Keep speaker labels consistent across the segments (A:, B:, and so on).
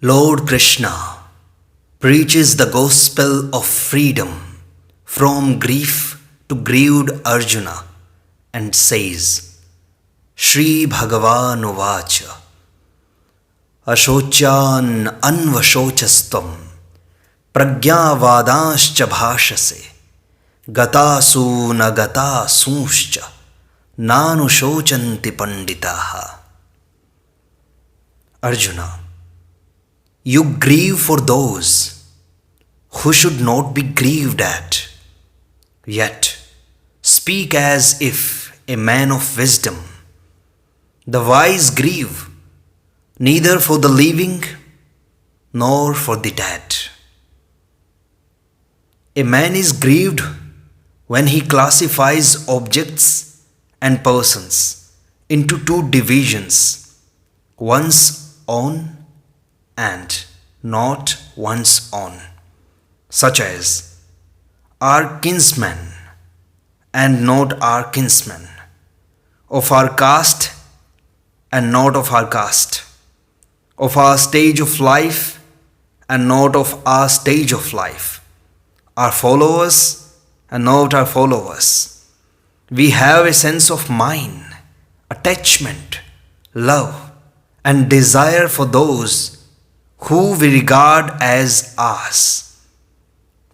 A: Lord Krishna preaches the gospel of freedom from grief to grieved Arjuna and says, Shri Bhagavan Uvacha Ashochan Anvashocastvam Pragyavadascha Bhashase Gatasu Nagata Suscha Nanu Shochanti Panditaha. Arjuna, you grieve for those who should not be grieved at, yet speak as if a man of wisdom. The wise grieve neither for the living nor for the dead. A man is grieved when he classifies objects and persons into two divisions, one's own and not one's own, such as our kinsmen and not our kinsmen, of our caste and not of our caste, of our stage of life and not of our stage of life, our followers and not our followers. We have a sense of mine, attachment, love, and desire for those who we regard as ours.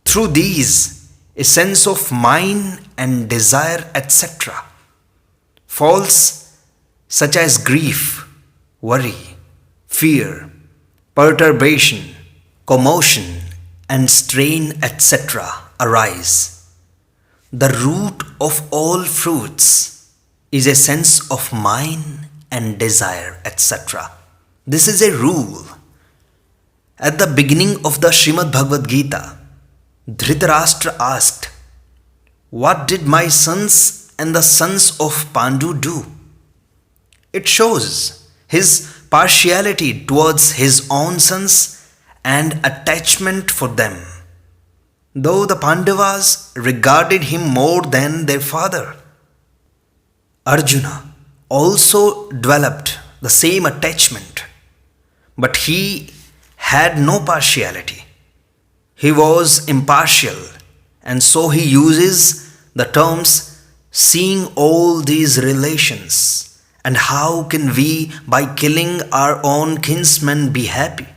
A: Through these, a sense of mine and desire, etc., falls such as grief, worry, fear, perturbation, commotion, and strain, etc., arise. The root of all fruits is a sense of mine and desire, etc. This is a rule. At the beginning of the Srimad Bhagavad Gita, Dhritarashtra asked, What did my sons and the sons of Pandu do? It shows his partiality towards his own sons and attachment for them, though the Pandavas regarded him more than their father. Arjuna also developed the same attachment, but he had no partiality. He was impartial, and so he uses the terms seeing all these relations, and how can we by killing our own kinsmen be happy?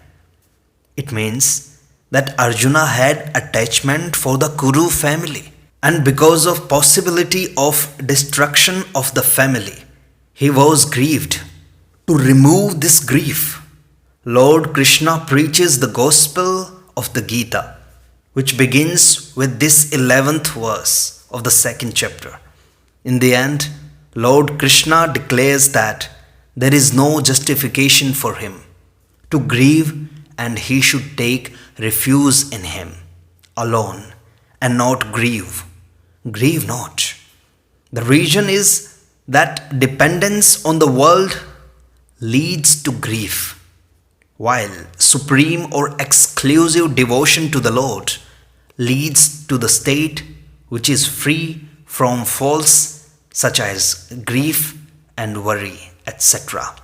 A: It means that Arjuna had attachment for the Kuru family, and because of possibility of destruction of the family, he was grieved. To remove this grief, Lord Krishna preaches the gospel of the Gita, which begins with this 11th verse of the second chapter. In the end, Lord Krishna declares that there is no justification for him to grieve, and he should take refuge in him alone and not grieve. Grieve not. The reason is that dependence on the world leads to grief, while supreme or exclusive devotion to the Lord leads to the state which is free from faults such as grief and worry, etc.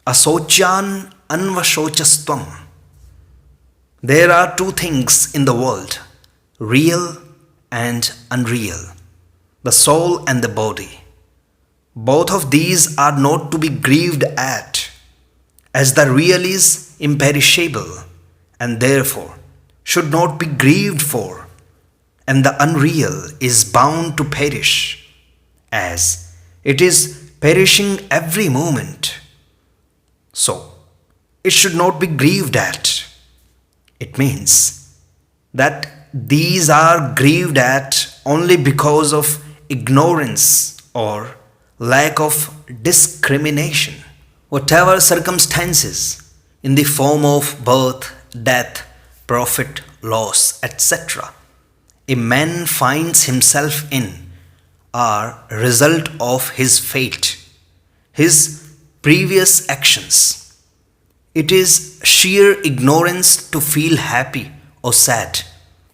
A: Asochan anvashochastvam. There are two things in the world, real and unreal, the soul and the body. Both of these are not to be grieved at, as the real is imperishable and therefore should not be grieved for, and the unreal is bound to perish, as it is perishing every moment. So, it should not be grieved at. It means that these are grieved at only because of ignorance or lack of discrimination. Whatever circumstances in the form of birth, death, profit, loss, etc., a man finds himself in are a result of his fate, his previous actions. It is sheer ignorance to feel happy or sad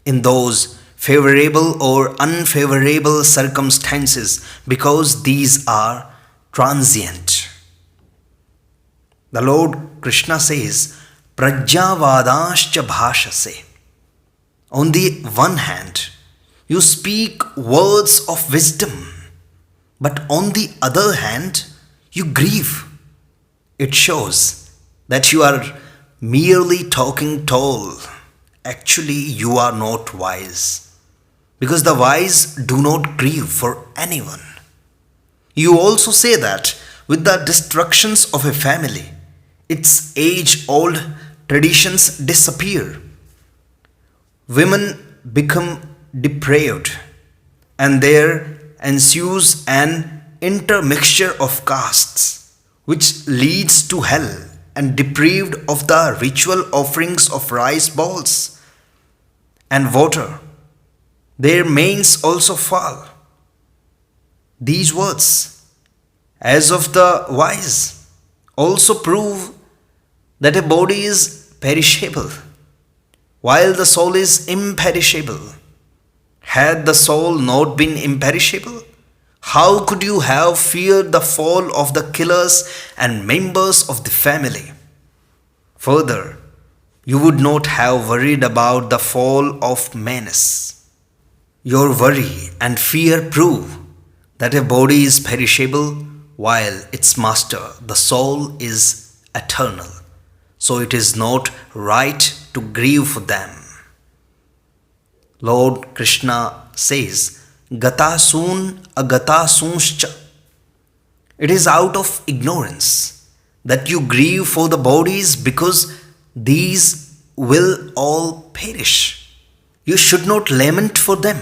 A: in those favorable or unfavorable circumstances, because these are transient. The Lord Krishna says, Prajnavadascha bhashase. On the one hand, you speak words of wisdom, but on the other hand, you grieve. It shows that you are merely talking tall. Actually, you are not wise, because the wise do not grieve for anyone. You also say that with the destructions of a family, its age old traditions disappear. Women become depraved, and there ensues an intermixture of castes, which leads to hell, and deprived of the ritual offerings of rice balls and water. Their manes also fall. These words, as of the wise, also prove that a body is perishable, while the soul is imperishable. Had the soul not been imperishable, how could you have feared the fall of the killers and members of the family? Further, you would not have worried about the fall of Manus. Your worry and fear prove that a body is perishable while its master, the soul, is eternal. So it is not right to grieve for them. Lord Krishna says, Gata soon agata soonscha. It is out of ignorance that you grieve for the bodies, because these will all perish. You should not lament for them.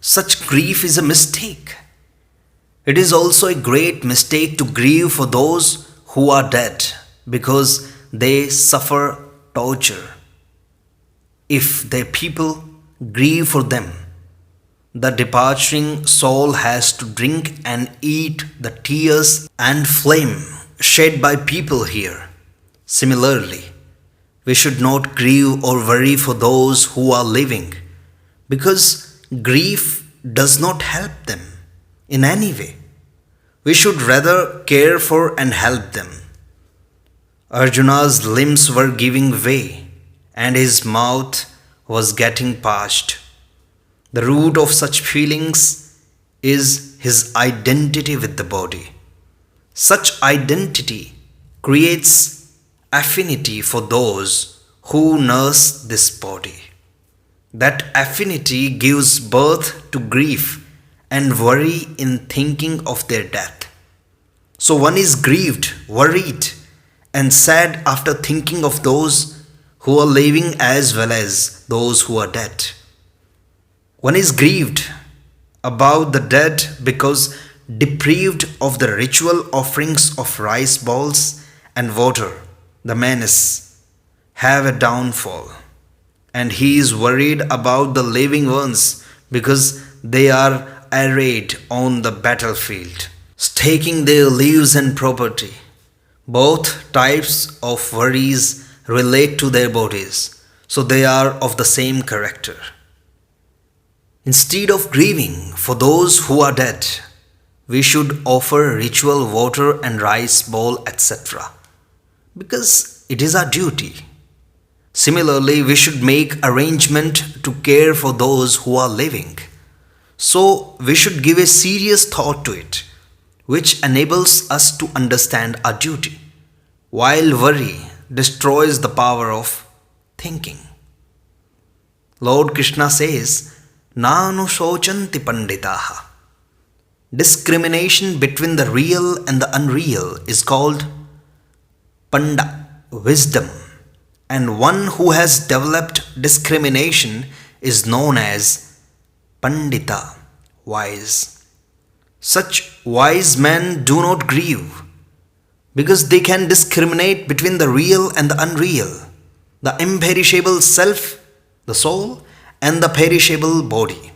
A: Such grief is a mistake. It is also a great mistake to grieve for those who are dead, because they suffer torture. If their people grieve for them, the departing soul has to drink and eat the tears and flame shed by people here. Similarly, we should not grieve or worry for those who are living, because grief does not help them in any way. We should rather care for and help them. Arjuna's limbs were giving way, and his mouth was getting parched. The root of such feelings is his identity with the body. Such identity creates affinity for those who nurse this body. That affinity gives birth to grief and worry in thinking of their death. So one is grieved, worried, and sad after thinking of those who are living as well as those who are dead. One is grieved about the dead because deprived of the ritual offerings of rice balls and water, the Manas have a downfall. And he is worried about the living ones because they are arrayed on the battlefield, staking their lives and property. Both types of worries relate to their bodies, so they are of the same character. Instead of grieving for those who are dead, we should offer ritual water and rice bowl, etc., because it is our duty. Similarly, we should make arrangement to care for those who are living. So we should give a serious thought to it, which enables us to understand our duty, while worry destroys the power of thinking. Lord Krishna says, Nanu shochanti panditaha. Discrimination between the real and the unreal is called panda, wisdom, and one who has developed discrimination is known as pandita, wise. Such wise men do not grieve, because they can discriminate between the real and the unreal, the imperishable self, the soul, and the perishable body.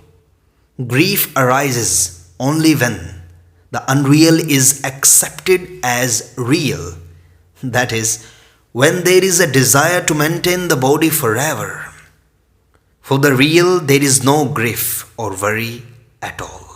A: Grief arises only when the unreal is accepted as real, that is, when there is a desire to maintain the body forever. For the real, there is no grief or worry at all.